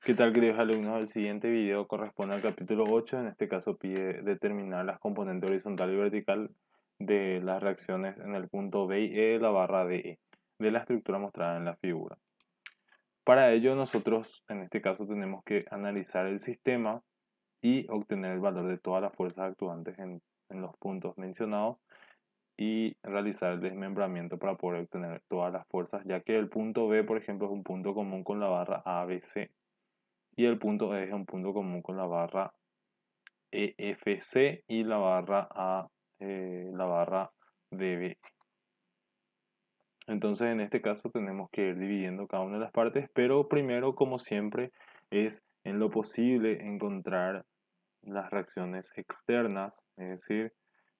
¿Qué tal, queridos alumnos? El siguiente video corresponde al capítulo 8. En este caso pide determinar las componentes horizontal y vertical de las reacciones en el punto B y E de la barra DE de la estructura mostrada en la figura. Para ello nosotros en este caso tenemos que analizar el sistema y obtener el valor de todas las fuerzas actuantes en los puntos mencionados y realizar el desmembramiento para poder obtener todas las fuerzas, ya que el punto B, por ejemplo, es un punto común con la barra ABC y el punto E es un punto común con la barra EFC y la barra DB. Entonces en este caso tenemos que ir dividiendo cada una de las partes, pero primero, como siempre, es en lo posible encontrar las reacciones externas, es decir,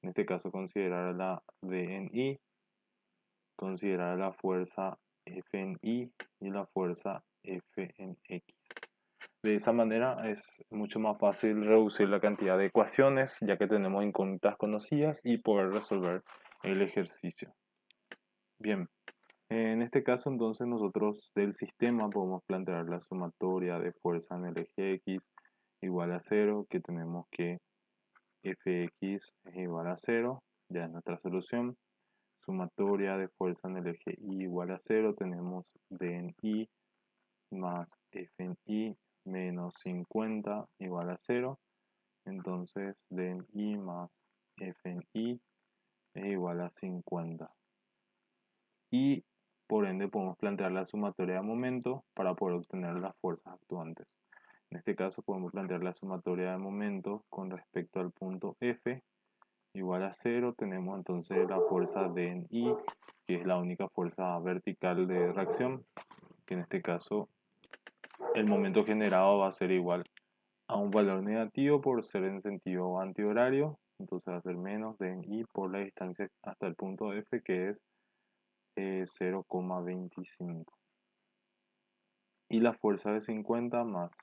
en este caso considerar la D en I, considerar la fuerza F en I y la fuerza F en X. De esa manera es mucho más fácil reducir la cantidad de ecuaciones, ya que tenemos incógnitas conocidas y poder resolver el ejercicio. Bien, en este caso entonces nosotros del sistema podemos plantear la sumatoria de fuerza en el eje X igual a 0, que tenemos que Fx es igual a 0, ya es nuestra solución. Sumatoria de fuerza en el eje Y igual a 0, tenemos D en I más F en I menos 50 igual a 0. Entonces D en I más F en I es igual a 50. Y por ende podemos plantear la sumatoria de momentos para poder obtener las fuerzas actuantes. En este caso podemos plantear la sumatoria de momentos con respecto al punto F igual a 0. Tenemos entonces la fuerza D en I, que es la única fuerza vertical de reacción, que en este caso el momento generado va a ser igual a un valor negativo por ser en sentido antihorario, entonces va a ser menos de I por la distancia hasta el punto F, que es 0,25. Y la fuerza de 50 más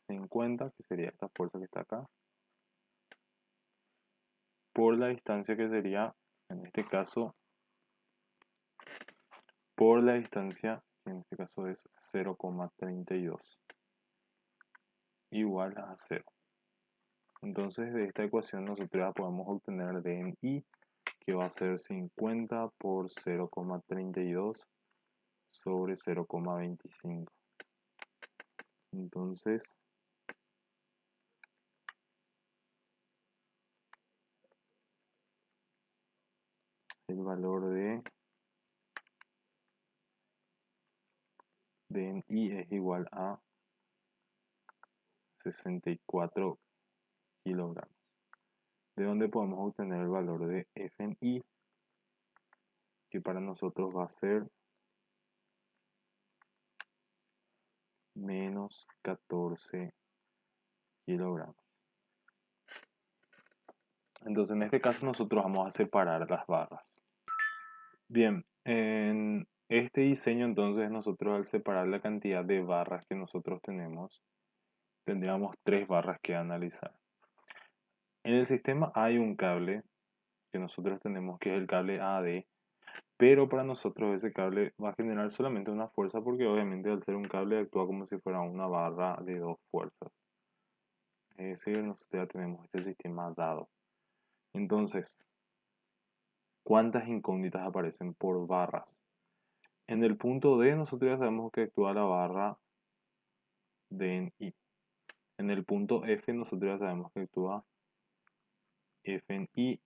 50, que sería esta fuerza que está acá, por la distancia que sería, en este caso, por la distancia, que en este caso es 0,32, igual a 0. Entonces de esta ecuación nosotros ya podemos obtener D en I, que va a ser 50 por 0,32 sobre 0,25. Entonces, el valor de D en I es igual a 64 kilogramos. De donde podemos obtener el valor de F en I, que para nosotros va a ser menos 14 kilogramos. Entonces en este caso nosotros vamos a separar las barras. Bien, en este diseño entonces nosotros al separar la cantidad de barras que nosotros tenemos, tendríamos 3 barras que analizar. En el sistema hay un cable que nosotros tenemos, que es el cable AD, pero para nosotros ese cable va a generar solamente una fuerza, porque obviamente al ser un cable actúa como si fuera una barra de 2 fuerzas. Es decir, nosotros ya tenemos este sistema dado. Entonces, ¿cuántas incógnitas aparecen por barras? En el punto D nosotros ya sabemos que actúa la barra D en I. En el punto F nosotros ya sabemos que actúa F en I,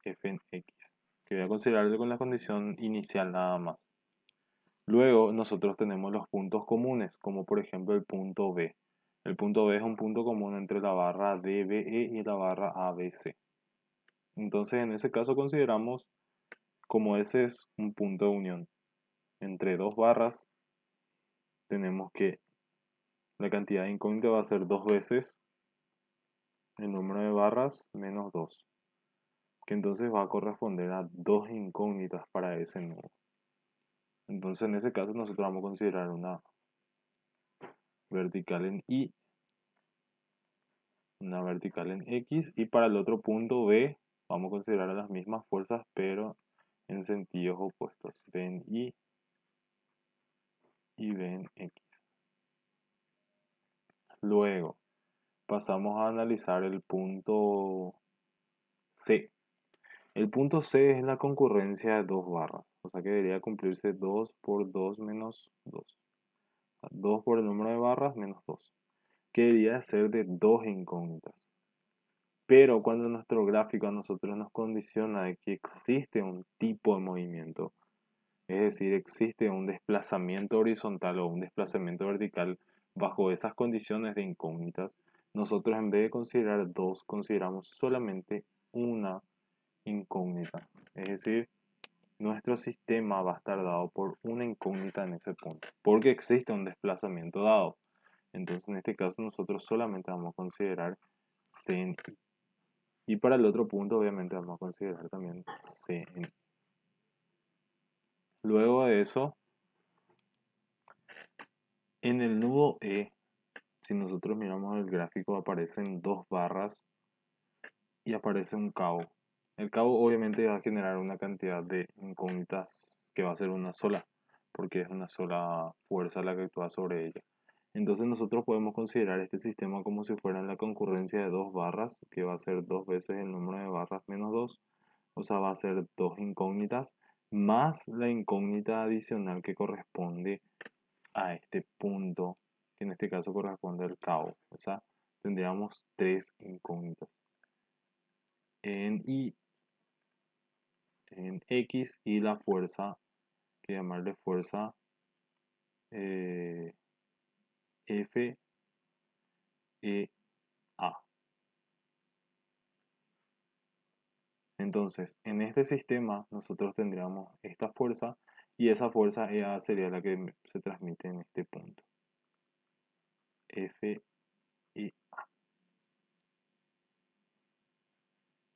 F en X, que voy a considerarlo con la condición inicial nada más. Luego nosotros tenemos los puntos comunes, como por ejemplo el punto B. El punto B es un punto común entre la barra DBE y la barra ABC. Entonces en ese caso consideramos como ese es un punto de unión entre dos barras, tenemos que la cantidad de incógnita va a ser 2 veces el número de barras menos 2, que entonces va a corresponder a 2 incógnitas para ese nudo. Entonces en ese caso nosotros vamos a considerar una vertical en Y, una vertical en X, y para el otro punto B vamos a considerar las mismas fuerzas pero en sentidos opuestos, B en Y y B en X. Luego pasamos a analizar el punto C. El punto C es la concurrencia de dos barras, o sea que debería cumplirse 2 por 2 menos 2. 2 por el número de barras menos 2, que debería ser de dos incógnitas. Pero cuando nuestro gráfico a nosotros nos condiciona de que existe un tipo de movimiento, es decir, existe un desplazamiento horizontal o un desplazamiento vertical bajo esas condiciones de incógnitas, nosotros en vez de considerar dos, consideramos solamente una incógnita. Es decir, nuestro sistema va a estar dado por una incógnita en ese punto, porque existe un desplazamiento dado. Entonces, en este caso, nosotros solamente vamos a considerar C en I. Y para el otro punto, obviamente, vamos a considerar también C en I. Luego de eso, en el nudo E, si nosotros miramos el gráfico, aparecen dos barras y aparece un cabo. El cabo obviamente va a generar una cantidad de incógnitas que va a ser una sola, porque es una sola fuerza la que actúa sobre ella. Entonces nosotros podemos considerar este sistema como si fuera la concurrencia de dos barras, que va a ser dos veces el número de barras menos dos, o sea, va a ser dos incógnitas, más la incógnita adicional que corresponde a este punto, que en este caso corresponde al cabo. O sea, tendríamos tres incógnitas. En Y, en X y la fuerza, que llamarle fuerza F, E, A. Entonces, en este sistema nosotros tendríamos esta fuerza y esa fuerza EA sería la que se transmite en este punto. F, E, A.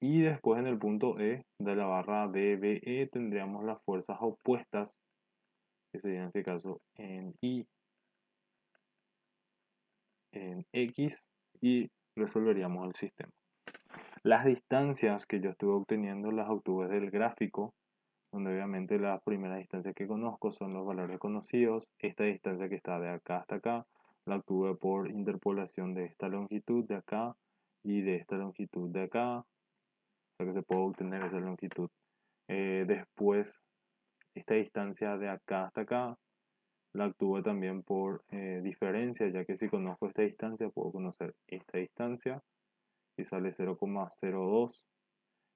Y después en el punto E de la barra DBE tendríamos las fuerzas opuestas, que sería en este caso en Y, en X, y resolveríamos el sistema. Las distancias que yo estuve obteniendo las obtuve del gráfico, donde obviamente las primeras distancias que conozco son los valores conocidos. Esta distancia que está de acá hasta acá la obtuve por interpolación de esta longitud de acá y de esta longitud de acá, o sea que se puede obtener esa longitud. Después, esta distancia de acá hasta acá la obtuve también por diferencia, ya que si conozco esta distancia puedo conocer esta distancia y sale 0,02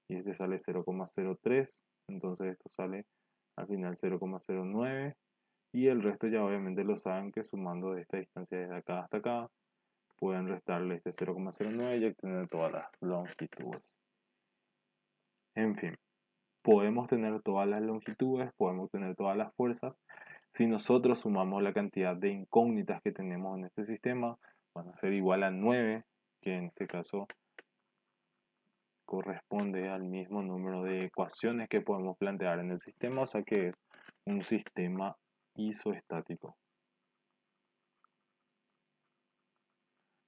y este sale 0,03, entonces esto sale al final 0,09 y el resto ya obviamente lo saben que sumando de esta distancia desde acá hasta acá pueden restarle este 0,09 y obtener todas las longitudes. En fin, podemos tener todas las longitudes, podemos tener todas las fuerzas. Si nosotros sumamos la cantidad de incógnitas que tenemos en este sistema, van a ser igual a 9, que en este caso corresponde al mismo número de ecuaciones que podemos plantear en el sistema, o sea que es un sistema isoestático.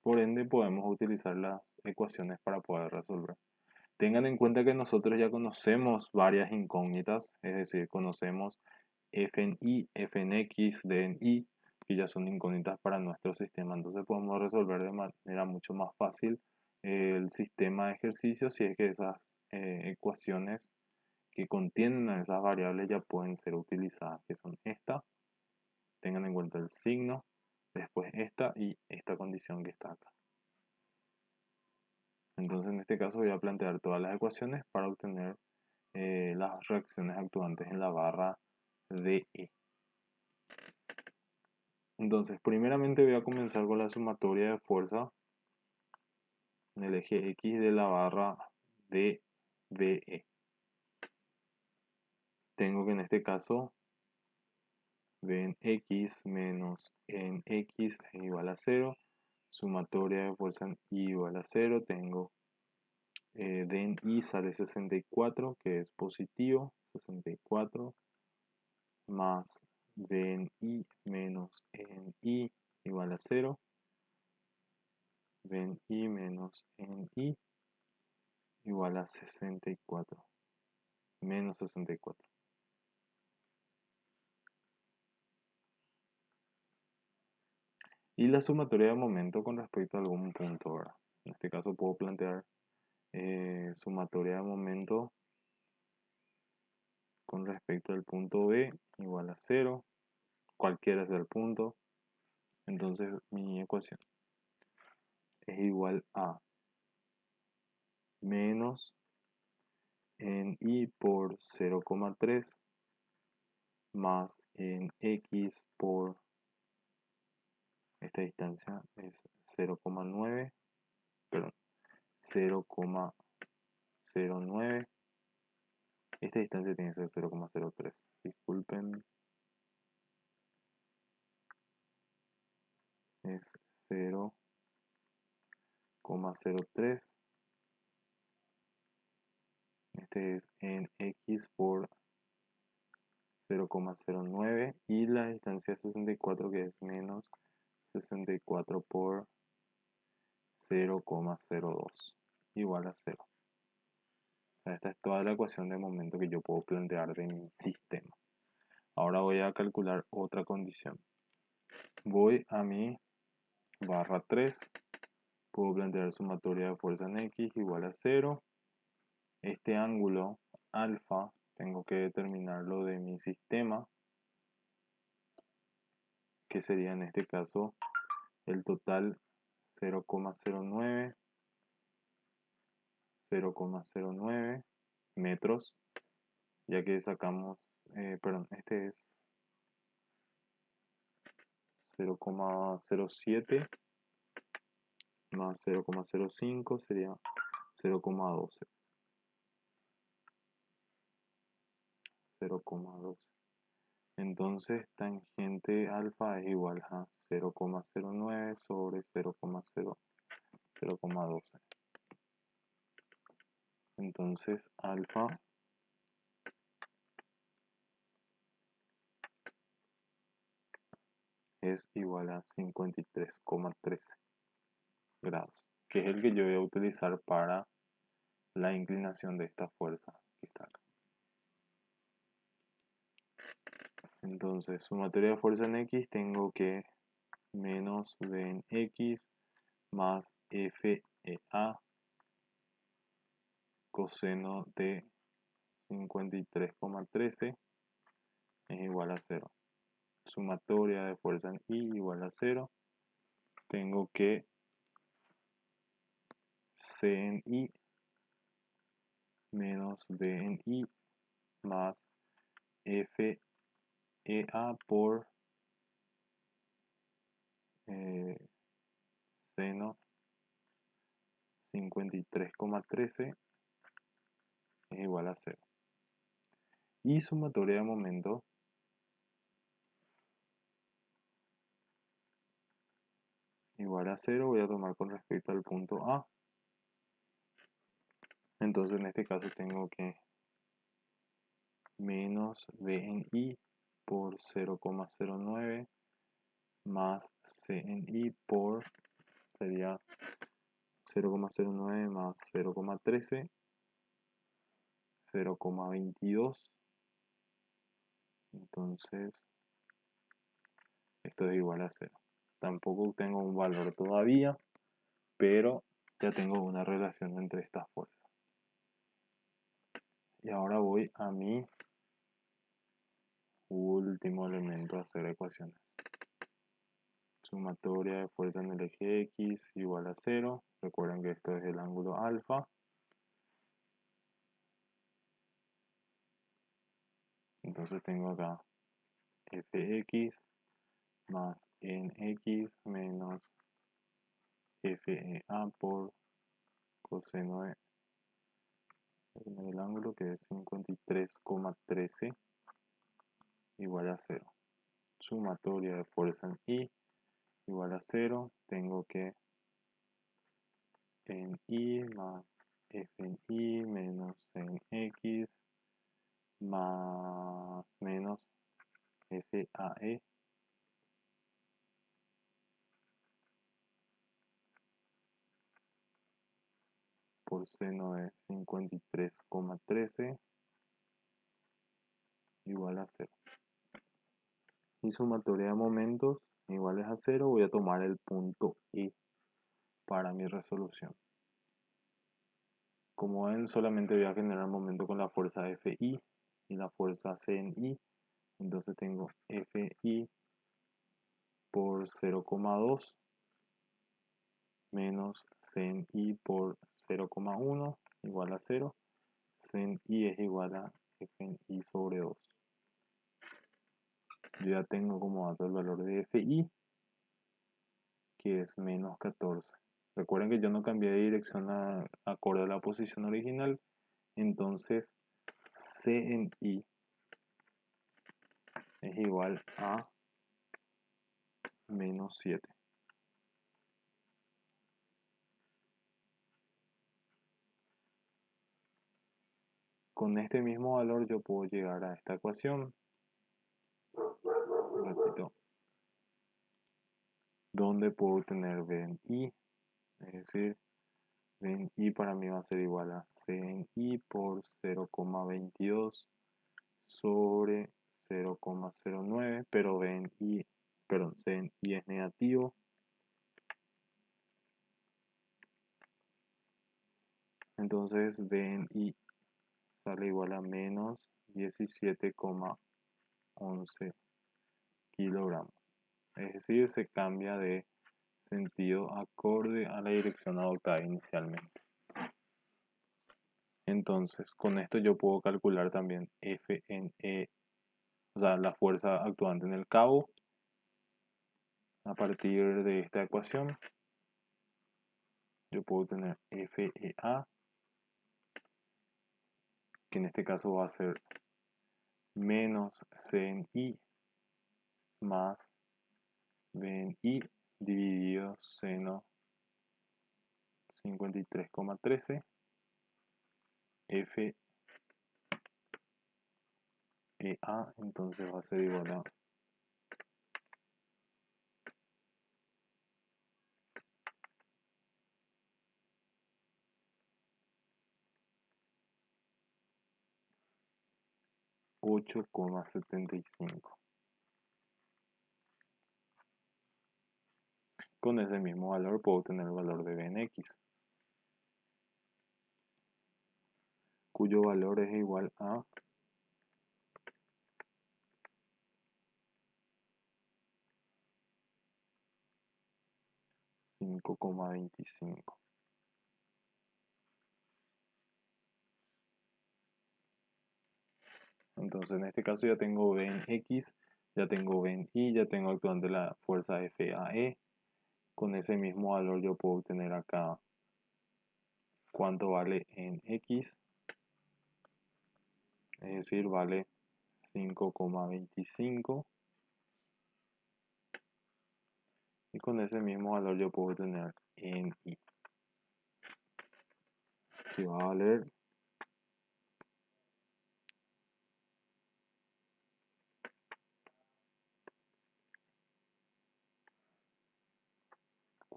Por ende, podemos utilizar las ecuaciones para poder resolver. Tengan en cuenta que nosotros ya conocemos varias incógnitas, es decir, conocemos f en y, f en x, d en y, que ya son incógnitas para nuestro sistema. Entonces podemos resolver de manera mucho más fácil el sistema de ejercicios si es que esas ecuaciones que contienen a esas variables ya pueden ser utilizadas, que son esta. Tengan en cuenta el signo, después esta y esta condición que está acá. Entonces en este caso voy a plantear todas las ecuaciones para obtener las reacciones actuantes en la barra DE. Entonces primeramente voy a comenzar con la sumatoria de fuerza en el eje X de la barra DBE. Tengo que en este caso B en X menos en X es igual a 0. Sumatoria de fuerza en Y igual a 0. Tengo D en Y sale 64, que es positivo. 64 más D en Y menos en Y igual a 0. D en Y menos en Y igual a 64. Menos 64. Y la sumatoria de momento con respecto a algún punto, ¿verdad? En este caso puedo plantear sumatoria de momento con respecto al punto B igual a 0, cualquiera sea el punto. Entonces mi ecuación es igual a menos en y por 0,3 más en x por esta distancia es 0,9, perdón, 0,09. Esta distancia tiene que ser 0,03. Disculpen, es 0,03. Este es en x por 0,09 y la distancia 64 que es menos 64 por 0,02 igual a 0. O sea, esta es toda la ecuación de momento que yo puedo plantear de mi sistema. Ahora voy a calcular otra condición. Voy a mi barra 3. Puedo plantear sumatoria de fuerza en x igual a 0. Este ángulo alfa tengo que determinarlo de mi sistema, que sería en este caso el total 0,09 metros, ya que sacamos, perdón, este es 0,07 más 0,05 sería 0,12. 0,12. Entonces, tangente alfa es igual a 0,09 sobre 0,12. Entonces, alfa es igual a 53,13 grados, que es el que yo voy a utilizar para la inclinación de esta fuerza que está acá. Entonces, sumatoria de fuerza en x tengo que menos v en x más FEA coseno de 53,13 es igual a 0. Sumatoria de fuerza en y igual a 0. Tengo que C en y menos B en y más FEA por seno 53,13 es igual a 0. Y sumatoria de momento igual a 0 voy a tomar con respecto al punto A. Entonces en este caso tengo que menos B en I por 0,09 más C en I por, sería 0,09 más 0,13, 0,22. Entonces esto es igual a 0. Tampoco tengo un valor todavía, pero ya tengo una relación entre estas fuerzas. Y ahora voy a mi último elemento a hacer ecuaciones. Sumatoria de fuerza en el eje X igual a 0. Recuerden que esto es el ángulo alfa. Entonces tengo acá Fx más nx menos FEA por coseno del ángulo, que es 53,13 igual a 0. Sumatoria de fuerza en I igual a 0. Tengo que en I más F en I menos en X más menos FAE por seno de 53,13 igual a 0. y sumatoria de momentos iguales a 0, voy a tomar el punto E para mi resolución. Como ven, solamente voy a generar momento con la fuerza Fi y la fuerza C en I. Entonces tengo Fi por 0,2 menos C en I por 0,1 igual a 0. C en I es igual a F en I sobre 2. Yo ya tengo como dato el valor de Fi, que es menos 14. Recuerden que yo no cambié de dirección acorde a la posición original. Entonces C en I es igual a menos 7. Con este mismo valor yo puedo llegar a esta ecuación. Repito. Donde puedo tener B en I. Es decir, B en I para mí va a ser igual a C en I por 0,22 sobre 0,09. Pero B en I, perdón, C en I es negativo. Entonces B en I sale igual a menos 17,11 kilogramos. Es decir, se cambia de sentido acorde a la dirección adoptada inicialmente. Entonces, con esto yo puedo calcular también F en E, o sea, la fuerza actuante en el cabo, a partir de esta ecuación. Yo puedo tener FEA, que en este caso va a ser menos C en I más B en I dividido seno 53,13 FEA, entonces va a ser igual a 8,75. Con ese mismo valor puedo tener el valor de B en X, cuyo valor es igual a 5,25. Entonces en este caso ya tengo B en X, ya tengo B en Y, ya tengo actualmente la fuerza FAE. Con ese mismo valor yo puedo obtener acá cuánto vale en X, es decir, vale 5,25. Y con ese mismo valor yo puedo obtener en Y, que va a valer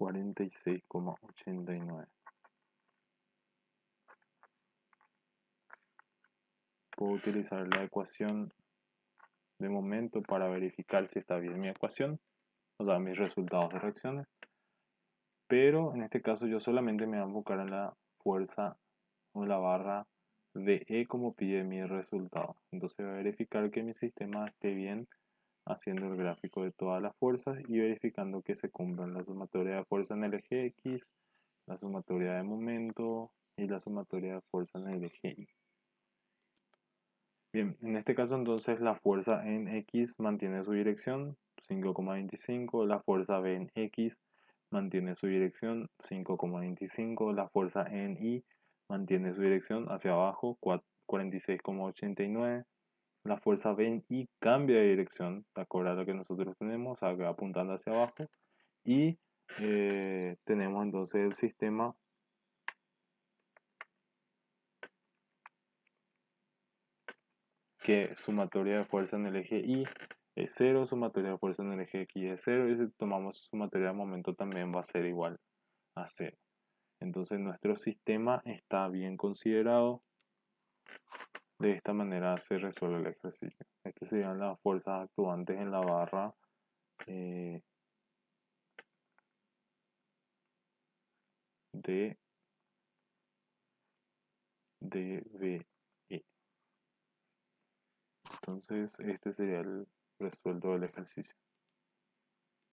46,89. Puedo utilizar la ecuación de momento para verificar si está bien mi ecuación, o sea, mis resultados de reacciones. Pero en este caso yo solamente me voy a enfocar en la fuerza o la barra de E como pide mi resultado. Entonces voy a verificar que mi sistema esté bien haciendo el gráfico de todas las fuerzas y verificando que se cumplan la sumatoria de fuerza en el eje X, la sumatoria de momento y la sumatoria de fuerza en el eje Y. Bien, en este caso entonces la fuerza en X mantiene su dirección 5,25, la fuerza B en X mantiene su dirección 5,25, la fuerza en Y mantiene su dirección hacia abajo 46,89, la fuerza B en Y cambia de dirección de acuerdo a lo que nosotros tenemos, acá apuntando hacia abajo, y tenemos entonces el sistema que sumatoria de fuerza en el eje Y es 0, sumatoria de fuerza en el eje X es 0, y si tomamos sumatoria de momento también va a ser igual a 0. Entonces nuestro sistema está bien considerado, De esta manera se resuelve el ejercicio. Estas serían las fuerzas actuantes en la barra eh, de DBE. Entonces, este sería el resuelto del ejercicio.